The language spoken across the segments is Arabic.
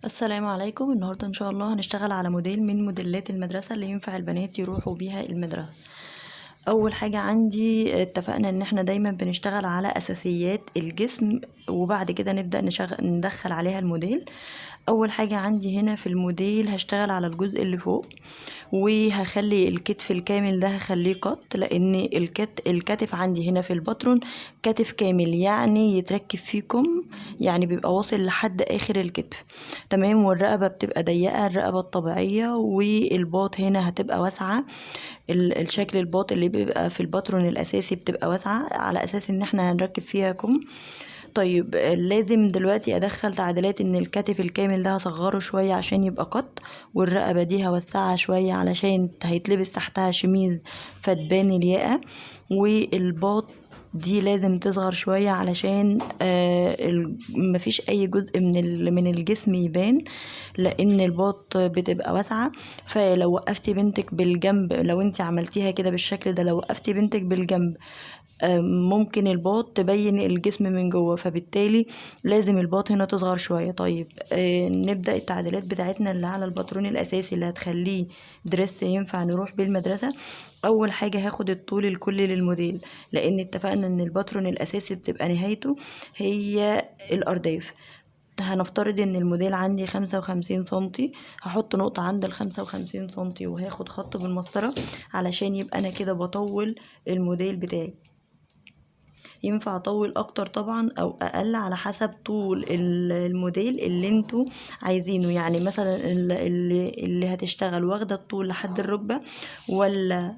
السلام عليكم. النهاردة ان شاء الله هنشتغل على موديل من موديلات المدرسة اللي ينفع البنات يروحوا بيها المدرسة. اول حاجة عندي اتفقنا ان احنا دايما بنشتغل على اساسيات الجسم وبعد كده نبدأ ندخل عليها الموديل. اول حاجة عندي هنا في الموديل هشتغل على الجزء اللي فوق وهخلي الكتف الكامل ده هخليه قط، لان الكتف عندي هنا في الباترون كتف كامل يعني يتركب فيكم، يعني بيبقى واصل لحد اخر الكتف. تمام. والرقبة بتبقى ضيقة، الرقبة الطبيعية، والباط هنا هتبقى واسعة. الشكل الباط اللي بيبقى في الباترون الاساسي بتبقى واسعة على اساس ان احنا هنركب فيها كم. طيب لازم دلوقتي ادخل تعديلات ان الكتف الكامل ده هصغره شوية عشان يبقى قط، والرقبة دي هوسعها شوية علشان هيتلبس تحتها شميز فتبان الياقة، والباط دي لازم تصغر شوية علشان مفيش اي جزء من الجسم يبان، لان الباط بتبقى واسعة. فلو وقفتي بنتك بالجنب، لو انت عملتيها كده بالشكل ده، لو وقفتي بنتك بالجنب ممكن الباط تبين الجسم من جوه، فبالتالي لازم الباط هنا تصغر شوية. طيب نبدأ التعديلات بتاعتنا اللي على الباترون الأساسي اللي هتخليه دريس ينفع نروح بالمدرسة. أول حاجة هاخد الطول الكلي للموديل، لأن اتفقنا إن الباترون الأساسي بتبقى نهايته هي الأرداف. هنفترض ان الموديل عندي 55 سنتي، هحط نقطة عند 55 سنتي وهاخد خط بالمسطرة علشان يبقى انا كده بطول الموديل بتاعي. ينفع اطول اكتر طبعا او اقل على حسب طول الموديل اللي انتوا عايزينه. يعني مثلا اللي هتشتغل واخده الطول لحد الركبه، ولا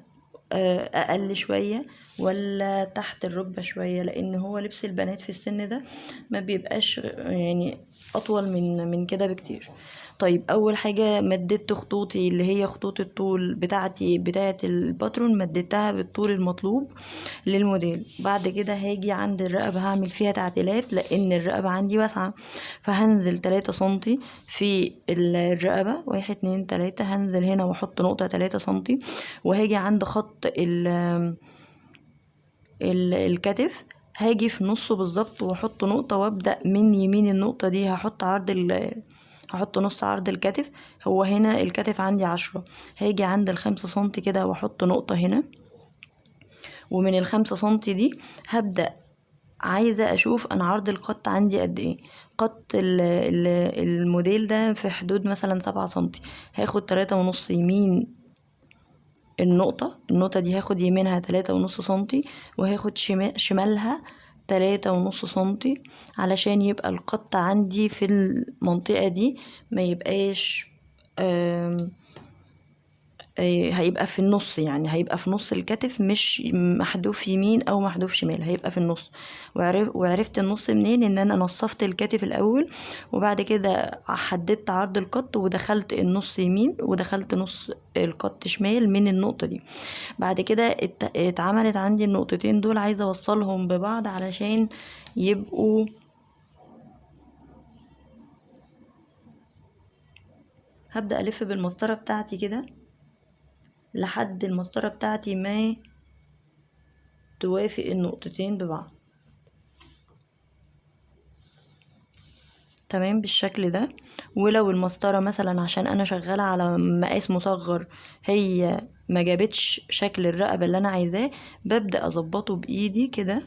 اقل شويه، ولا تحت الركبه شويه، لان هو لبس البنات في السن ده ما بيبقاش يعني اطول من كده بكتير. طيب اول حاجه مددت خطوطي اللي هي خطوط الطول بتاعه الباترون، مددتها بالطول المطلوب للموديل. بعد كده هاجي عند الرقبه هعمل فيها تعديلات، لان الرقبه عندي واسعه، فهنزل 3 سنتي في الرقبه، 1 2 3، هنزل هنا واحط نقطه 3 سنتي، وهاجي عند خط الكتف هاجي في نصه بالظبط واحط نقطة، وابدأ من يمين النقطة دي هحط نص عرض الكتف. هو هنا الكتف عندي 10، هاجي عند ال5 سنتي كده واحط نقطة هنا، ومن ال5 سنتي دي هبدأ عايزة اشوف انا عرض القط عندي قد ايه. قط الموديل ده في حدود مثلا 7 سنتي، هاخد 3.5 يمين النقطة دي، هاخد يمينها 3.5 سنتي، وهاخد شمالها 3.5 سنتي، علشان يبقى القط عندي في المنطقة دي ما يبقاش هيبقى في النص، يعني هيبقى في نص الكتف، مش محذوف يمين او محذوف شمال، هيبقى في النص. وعرفت النص منين؟ ان انا نصفت الكتف الاول، وبعد كده حددت عرض القط ودخلت النص يمين ودخلت نص القط شمال من النقطة دي. بعد كده اتعملت عندي النقطتين دول، عايزة اوصلهم ببعض علشان يبقوا هبدأ الف بالمسطرة بتاعتي كده لحد المسطرة بتاعتي ما توافق النقطتين ببعض. تمام بالشكل ده. ولو المسطرة مثلا عشان انا شغالة على مقاس مصغر هي ما جابتش شكل الرقبة اللي انا عايزاه، ببدأ اظبطه بايدي كده.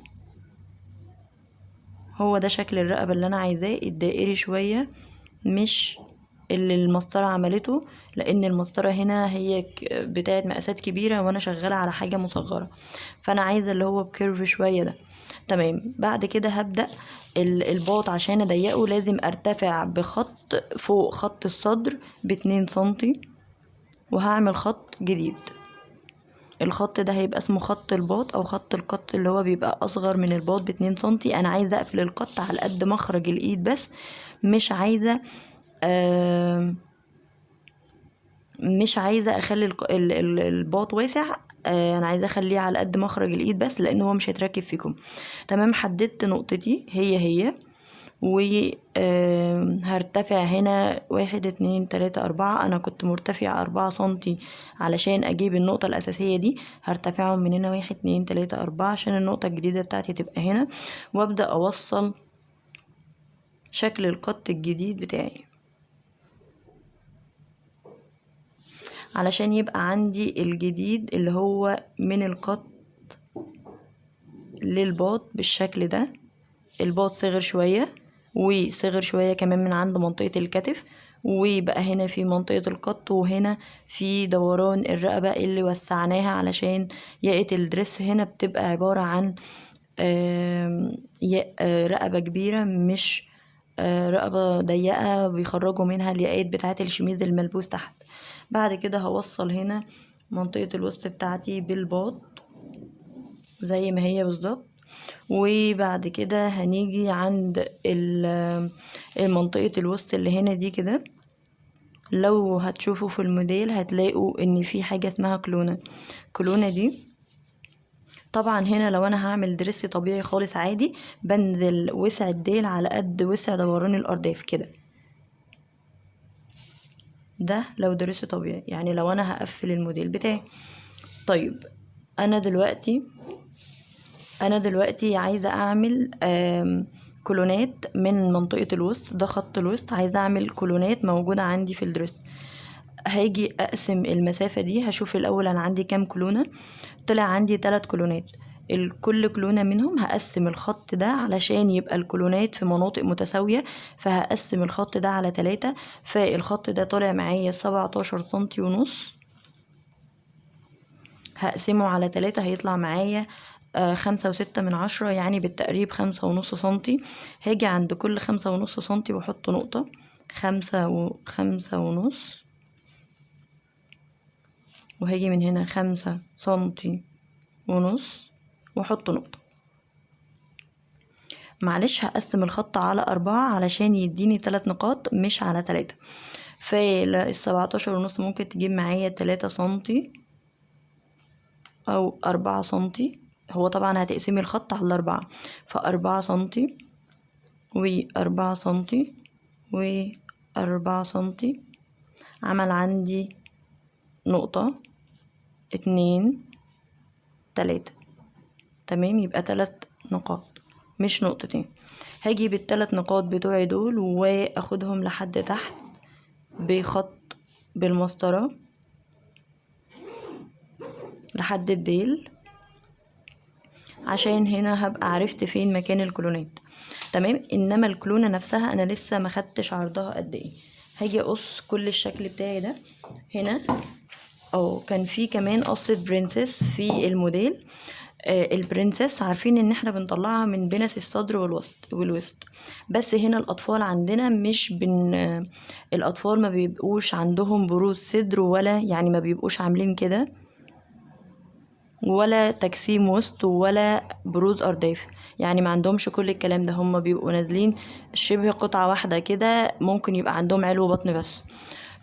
هو ده شكل الرقبة اللي انا عايزاه، الدائري شوية، مش اللي المسطرة عملته، لان المسطرة هنا هي بتاعت مقاسات كبيرة وانا شغالة على حاجة مصغرة، فانا عايزة اللي هو بكيرف شوية ده. تمام. بعد كده هبدأ الباط عشان اضيقه لازم ارتفع بخط فوق خط الصدر ب2 سنتي، وهعمل خط جديد. الخط ده هيبقى اسمه خط الباط او خط القط، اللي هو بيبقى اصغر من الباط ب2 سنتي. انا عايزة اقفل القط على قد مخرج الايد بس، مش عايزة اخلي الباط واسع. انا عايزه اخليه على قد مخرج الايد بس، لان هو مش هيتركب فيكم. تمام. حددت نقطتي هي وهرتفع هنا 1 2 3 4. انا كنت مرتفعة 4 سنتي علشان اجيب النقطة الاساسية دي، هرتفعهم من هنا 1 2 3 4 عشان النقطة الجديدة بتاعتي تبقى هنا، وابدأ اوصل شكل القط الجديد بتاعي. علشان يبقى عندي الجديد اللي هو من القط للباط بالشكل ده. الباط صغر شوية وصغر شوية كمان من عند منطقة الكتف، وبقى هنا في منطقة القط، وهنا في دوران الرقبة اللي وسعناها علشان ياقة الدرس هنا بتبقى عبارة عن رقبة كبيرة، مش رقبة ضيقة بيخرجوا منها الياقات بتاعة الشميز الملبوس تحت. بعد كده هوصل هنا منطقة الوسط بتاعتي بالباط زي ما هي بالظبط. وبعد كده هنيجي عند المنطقة الوسط اللي هنا دي كده، لو هتشوفوا في الموديل هتلاقوا ان في حاجة اسمها كلونة دي. طبعا هنا لو انا هعمل درس طبيعي خالص عادي بنزل وسع الديل على قد وسع دوران الارداف كده، ده لو درس طبيعي، يعني لو انا هقفل الموديل بتاعي. طيب انا دلوقتي عايزة اعمل كولونات من منطقة الوسط، ده خط الوسط، عايزة اعمل كولونات موجودة عندي في الدرس. هاجي اقسم المسافة دي، هشوف الاول انا عندي كام كولونة. طلع عندي 3 كولونات، كل كولونة منهم هقسم الخط ده علشان يبقى الكولونات في مناطق متساوية، فهقسم الخط ده على 3، فالخط ده طلع معايا 17 سنتي ونص. هقسمه على 3 هيطلع معايا 5.6، يعني بالتقريب 5.5 سنتي. هاجي عند كل 5.5 سنتي واحط نقطة، 5.5، وهاجي من هنا 5.5 سنتي واحط نقطة. معلش هقسم الخط على 4 علشان يديني 3 نقاط مش على 3. فال17.5 ممكن تجيب معايا 3 سنتي او 4 سنتي. هو طبعا هتقسمي الخط على 4، ف4 سنتي و4 سنتي و4 سنتي، عمل عندي نقطة 2 3. تمام، يبقى 3 نقاط مش نقطتين. هاجي بال3 نقاط بتوعي دول واخدهم لحد تحت بخط بالمسطرة لحد الديل، عشان هنا هبقى عرفت فين مكان الكولونات. تمام، انما الكولونة نفسها انا لسه ما خدتش عرضها قد ايه. هاجي اقص كل الشكل بتاعي ده هنا. كان في كمان قصة برنسس في الموديل. البرنسس عارفين ان احنا بنطلعها من بنس الصدر والوسط، بس هنا الاطفال عندنا مش الاطفال ما بيبقوش عندهم بروز صدر، ولا يعني ما بيبقوش عاملين كده، ولا تجسيم وسط، ولا بروز ارداف، يعني ما عندهمش كل الكلام ده. هم بيبقوا نازلين شبه قطعة واحدة كده، ممكن يبقى عندهم علو بطن بس.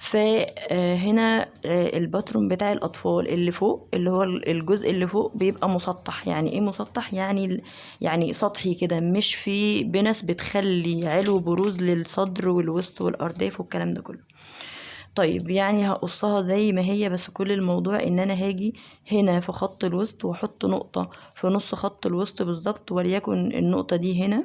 فهنا الباترون بتاع الاطفال اللي فوق، اللي هو الجزء اللي فوق بيبقى مسطح. يعني ايه مسطح؟ يعني سطحي كده، مش في بنس بتخلي علو بروز للصدر والوسط والارداف والكلام ده كله. طيب يعني هقصها زي ما هي، بس كل الموضوع ان انا هاجي هنا في خط الوسط واحط نقطة في نص خط الوسط بالظبط، وليكن النقطة دي هنا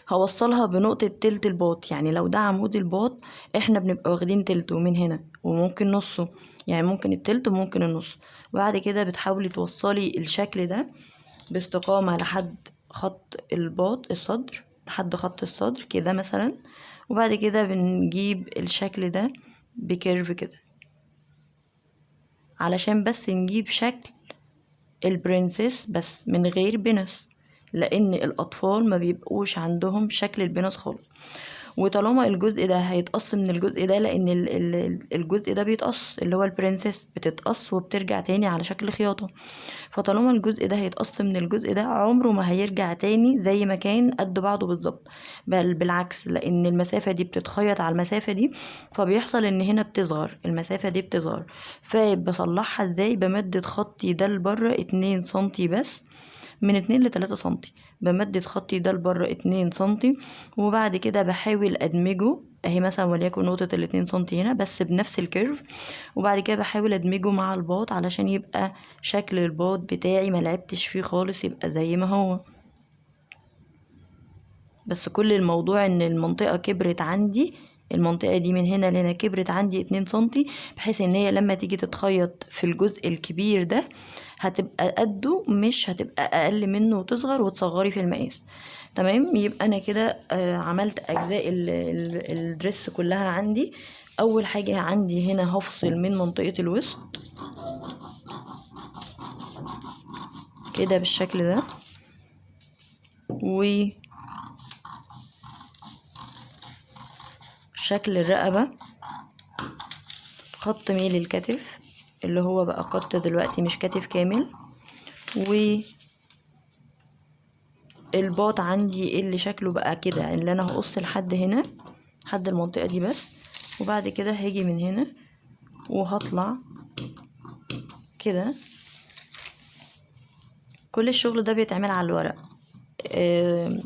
هوصلها بنقطة تلت الباط. يعني لو ده عمود الباط احنا بنبقى واخدين تلته من هنا وممكن نصه، يعني ممكن التلت وممكن النص. وبعد كده بتحاولي توصلي الشكل ده باستقامة لحد خط الباط الصدر، لحد خط الصدر كده مثلا. وبعد كده بنجيب الشكل ده بكيرف كده علشان بس نجيب شكل البرنسس بس من غير بنس، لان الاطفال ما بيبقوش عندهم شكل البنس خالص. وطالما الجزء ده هيتقص من الجزء ده، لان الجزء ده بيتقص، اللي هو البرنسس بتتقص وبترجع تاني على شكل خياطة. فطالما الجزء ده هيتقص من الجزء ده عمره ما هيرجع تاني زي ما كان قد بعضه بالظبط، بل بالعكس، لان المسافة دي بتتخيط على المسافة دي، فبيحصل ان هنا بتصغر المسافة دي بتصغر. فبصلحها ازاي؟ بمدد خطي ده لبره 2 سنتي بس، من 2 ل3 سنتي، بمدد خطي ده لبره 2 سنتي. وبعد كده بحاول ادمجه اهي مثلا، وليكن نقطة 2 سنتي هنا بس بنفس الكيرف. وبعد كده بحاول ادمجه مع الباط علشان يبقى شكل الباط بتاعي ملعبتش فيه خالص، يبقى زي ما هو. بس كل الموضوع ان المنطقة كبرت عندي المنطقة دي من هنا لهنا كبرت عندي 2 سنتي، بحيث ان هي لما تيجي تتخيط في الجزء الكبير ده هتبقى قده، مش هتبقى اقل منه وتصغر وتصغري في المقاس. تمام. يبقى انا كده عملت اجزاء الدريس كلها عندي. اول حاجة عندي هنا هفصل من منطقة الوسط كده بالشكل ده، وشكل الرقبة خط ميل الكتف اللي هو بقى قط دلوقتي مش كتف كامل، والباط عندي اللي شكله بقى كده اللي انا هقص لحد هنا لحد المنطقة دي بس، وبعد كده هاجي من هنا وهطلع كده. كل الشغل ده بيتعمل على الورق،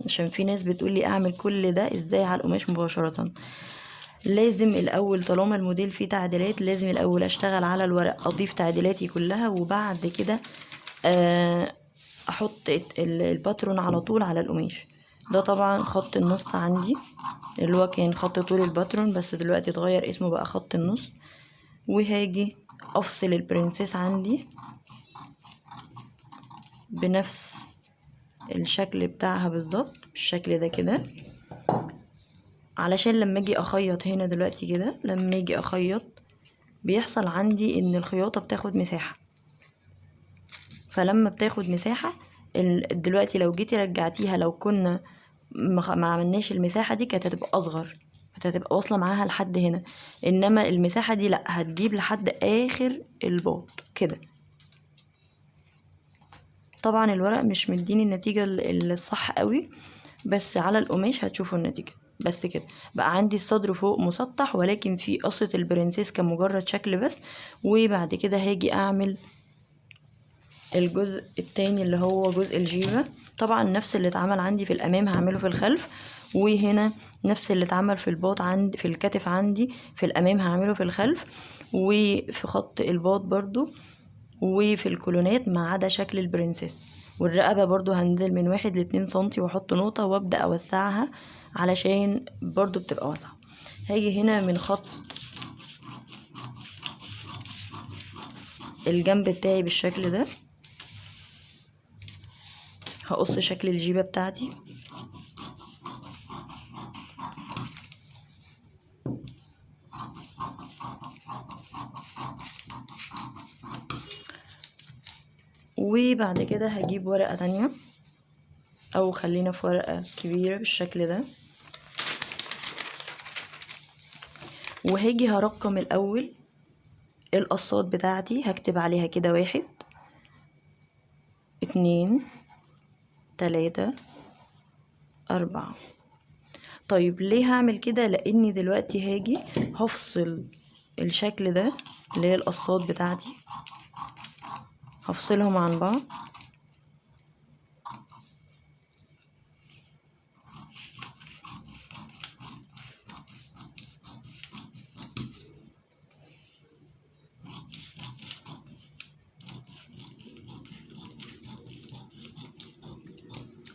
عشان في ناس بتقولي اعمل كل ده ازاي على القماش مباشرة. لازم الاول طالما الموديل فيه تعديلات لازم الاول اشتغل على الورق، اضيف تعديلاتي كلها، وبعد كده احط الباترون على طول على القماش. ده طبعا خط النص عندي اللي هو كان خط طول الباترون، بس دلوقتي اتغير اسمه بقى خط النص. وهاجي افصل البرنسيس عندي بنفس الشكل بتاعها بالظبط بالشكل ده كده، علشان لما اجي اخيط هنا دلوقتي كده، لما اجي اخيط بيحصل عندي ان الخياطة بتاخد مساحة، فلما بتاخد مساحة دلوقتي لو جيتي رجعتيها لو كنا ما عملناش المساحة دي كانت هتبقى اصغر، كانت هتبقى واصلة معاها لحد هنا، انما المساحة دي لا هتجيب لحد اخر الباط كده. طبعا الورق مش مديني النتيجة الصح قوي، بس على القماش هتشوفوا النتيجة. بس كده بقى عندي الصدر فوق مسطح، ولكن في قصة البرنسيس كمجرد شكل بس. وبعد كده هاجي اعمل الجزء التاني اللي هو جزء الجيبة. طبعا نفس اللي اتعمل عندي في الامام هعمله في الخلف، وهنا نفس اللي اتعمل في الباط عندي في الكتف عندي في الامام هعمله في الخلف، وفي خط الباط برضو، وفي الكولونات ما عدا شكل البرنسيس. والرقبة برضو هنزل من 1 ل2 سنتي واحط نقطة وابدأ اوسعها علشان برضو بتبقى واسعة. هاجي هنا من خط الجنب بتاعي بالشكل ده هقص شكل الجيبة بتاعتي. وبعد كده هجيب ورقة تانية، او خلينا في ورقة كبيرة بالشكل ده، وهاجي هرقم الاول القصات بتاعتي، هكتب عليها كده 1 2 3 4. طيب ليه هعمل كده؟ لاني دلوقتي هاجي هفصل الشكل ده اللي هي القصات بتاعتي، هفصلهم عن بعض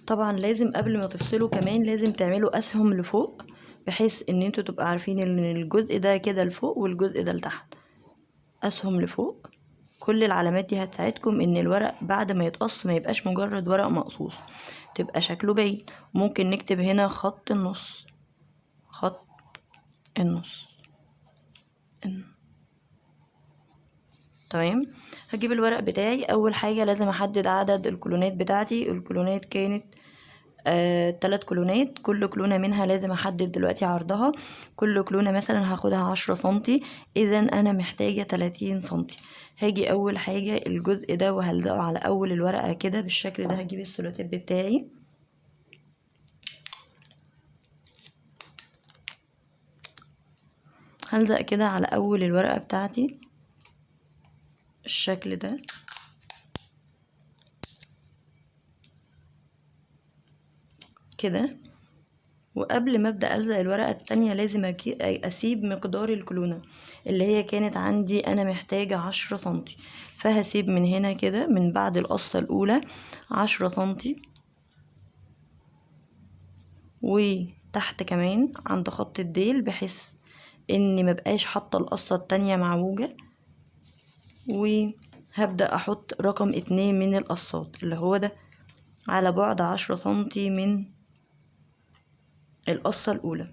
طبعا لازم قبل ما تفصلوا كمان لازم تعملوا اسهم لفوق، بحيث ان انتوا تبقى عارفين ان الجزء ده كده لفوق والجزء ده لتحت. اسهم لفوق، كل العلامات دي هتساعدكم ان الورق بعد ما يتقص ما يبقاش مجرد ورق مقصوص، تبقى شكله باين. ممكن نكتب هنا خط النص، خط النص تمام. هجيب الورق بتاعي. اول حاجة لازم احدد عدد الكولونات بتاعتي. الكولونات كانت 3 كولونات، كل كلونة منها لازم احدد دلوقتي عرضها. كل كلونة مثلا هاخدها 10 سنتي، اذا انا محتاجة 30 سنتي. هاجي اول حاجة الجزء ده وهلزقه على اول الورقة كده بالشكل ده. هجيب السولوتيب بتاعي هلزق كده على اول الورقة بتاعتي الشكل ده كده. وقبل ما ابدا الزق الورقه التانية لازم اسيب مقدار الكلونه اللي هي كانت عندي انا محتاجه 10 سنتي، فهسيب من هنا كده من بعد القصه الاولى 10 سنتي، وتحت كمان عند خط الديل بحيث اني مبقاش حاطه القصه التانية معوجه، وهبدأ احط رقم 2 من القصات اللي هو ده على بعد 10 سنتي من القصه الاولى.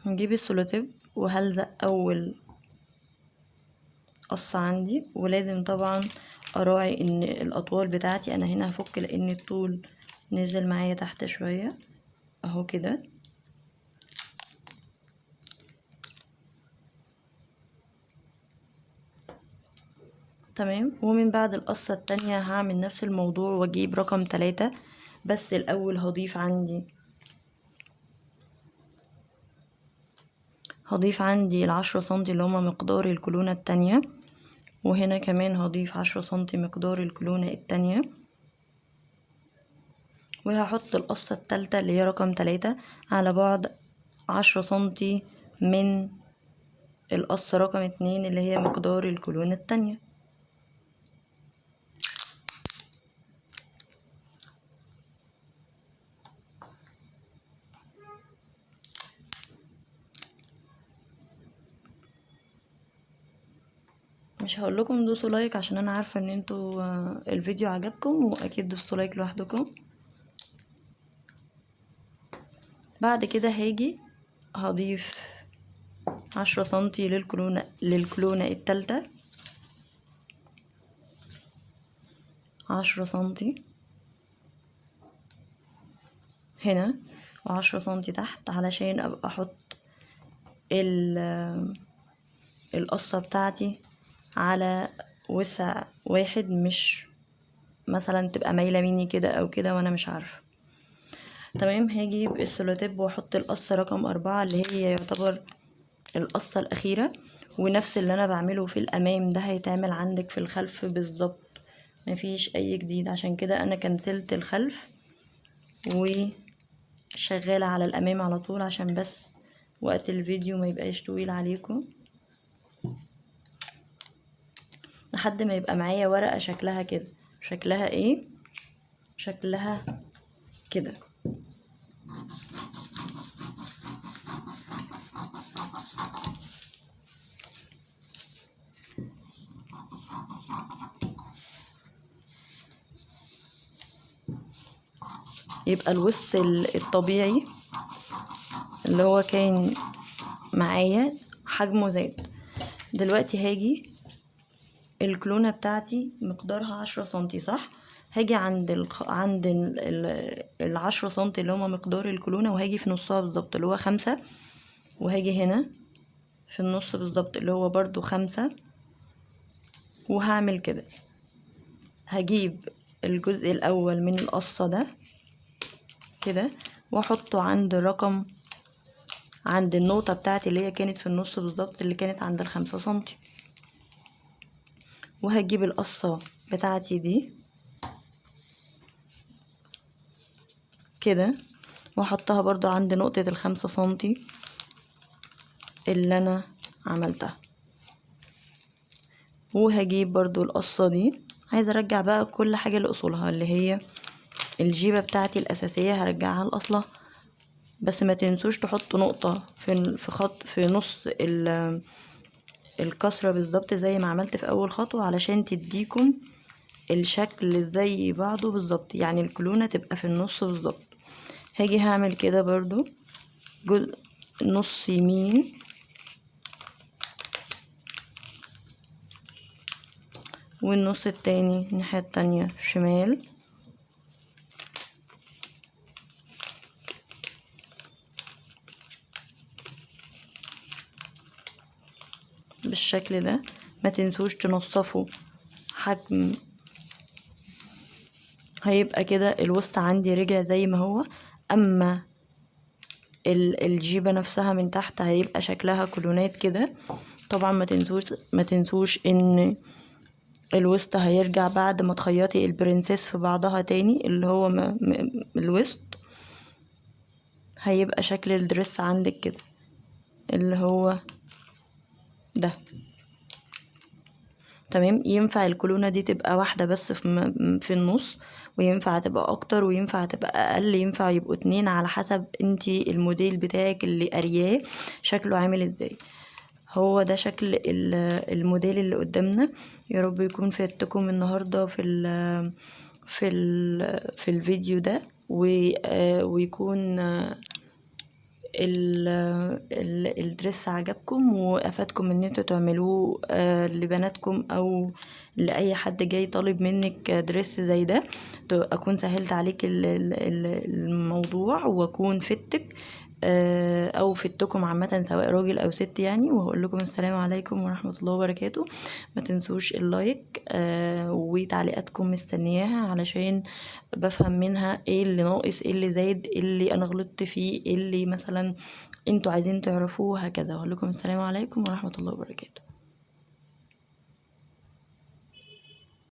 هنجيب السولوتيب وهلزق اول قصة عندي، ولازم طبعا اراعي ان الاطوال بتاعتي، انا هنا هفك لان الطول نزل معايا تحت شوية اهو كده. تمام. ومن بعد القصة التانية هعمل نفس الموضوع واجيب رقم 3، بس الاول هضيف عندي ال10 سنتي اللي هما مقدار الكولونة التانية، وهنا كمان هضيف 10 سنتي مقدار الكولونة التانية، وهحط القصة التالتة اللي هي رقم 3 على بعد 10 سنتي من القصة رقم 2 اللي هي مقدار الكولونة التانية. مش هقول لكم دوسوا لايك عشان انا عارفه ان انتوا الفيديو عجبكم، واكيد دوستوا لايك لوحدكم. بعد كده هاجي هضيف 10 سنتي للكولونة التالتة، 10 سنتي هنا و10 سنتي تحت، علشان ابقى احط القصة بتاعتي على وسع واحد، مش مثلا تبقى مايلة مني كده او كده وانا مش عارفة. تمام. هجيب السولوتيب واحط القصة رقم 4 اللي هي يعتبر القصة الأخيرة، ونفس اللي أنا بعمله في الأمام ده هيتعمل عندك في الخلف بالظبط، مفيش أي جديد. عشان كده أنا كنسلت الخلف وشغالة على الأمام على طول، عشان بس وقت الفيديو ما يبقاش طويل عليكم، لحد ما يبقى معايا ورقة شكلها كده. شكلها ايه؟ شكلها كده. يبقى الوسط الطبيعي اللي هو كان معايا حجمه زاد. دلوقتي هاجي الكلونة بتاعتي مقدارها 10 سنتي صح، هاجي عند 10 سنتي اللي هما مقدار الكلونة، وهاجي في نصها بالظبط اللي هو 5، وهاجي هنا في النص بالظبط اللي هو برضو 5، وهعمل كده. هجيب الجزء الأول من القصة ده كده واحطه عند النقطة بتاعتي اللي هي كانت في النص بالظبط، اللي كانت عند 5 سنتي، وهجيب القصة بتاعتي دي كده واحطها برضو عند نقطة 5 سنتي اللي انا عملتها، وهجيب برضو القصة دي. عايزة ارجع بقى كل حاجة لأصولها، اللي هي الجيبة بتاعتي الأساسية هرجعها لأصلها، بس ما تنسوش تحطوا نقطة في نص الكسرة بالظبط زي ما عملت في أول خطوة، علشان تديكم الشكل زي بعضه بالظبط، يعني الكلونة تبقى في النص بالظبط. هاجي هعمل كده برضو جزء نص يمين والنص التاني الناحية التانية شمال، بالشكل ده. ما تنسوش تنصفوا حجم، هيبقى كده الوسط عندي رجع زي ما هو، اما الجيبة نفسها من تحت هيبقى شكلها كولونات كده. طبعا ما تنسوش ان الوسط هيرجع بعد ما تخيطي البرنسيس في بعضها تاني، اللي هو الوسط هيبقى شكل الدرس عندك كده اللي هو ده. تمام. ينفع الكولونة دي تبقى واحدة بس في النص، وينفع تبقى اكتر، وينفع تبقى اقل، ينفع يبقوا 2 على حسب انتي الموديل بتاعك اللي قارياه شكله عامل ازاي. هو ده شكل الموديل اللي قدامنا. يا رب يكون فاتكم النهارده في الفيديو ده، ويكون الدرس عجبكم وافادكم ان انتوا تعملوه لبناتكم او لاي حد جاي طالب منك درس زي ده. اكون سهلت عليك الموضوع، واكون فدتك او فدتكم عامه سواء راجل او ست يعني. وهقول لكم السلام عليكم ورحمه الله وبركاته. ما تنسوش اللايك وتعليقاتكم مستنياها، علشان بفهم منها ايه اللي ناقص، ايه اللي زايد، ايه اللي انا غلطت فيه، ايه اللي مثلا انتوا عايزين تعرفوه، هكذا. هقول لكم السلام عليكم ورحمه الله وبركاته.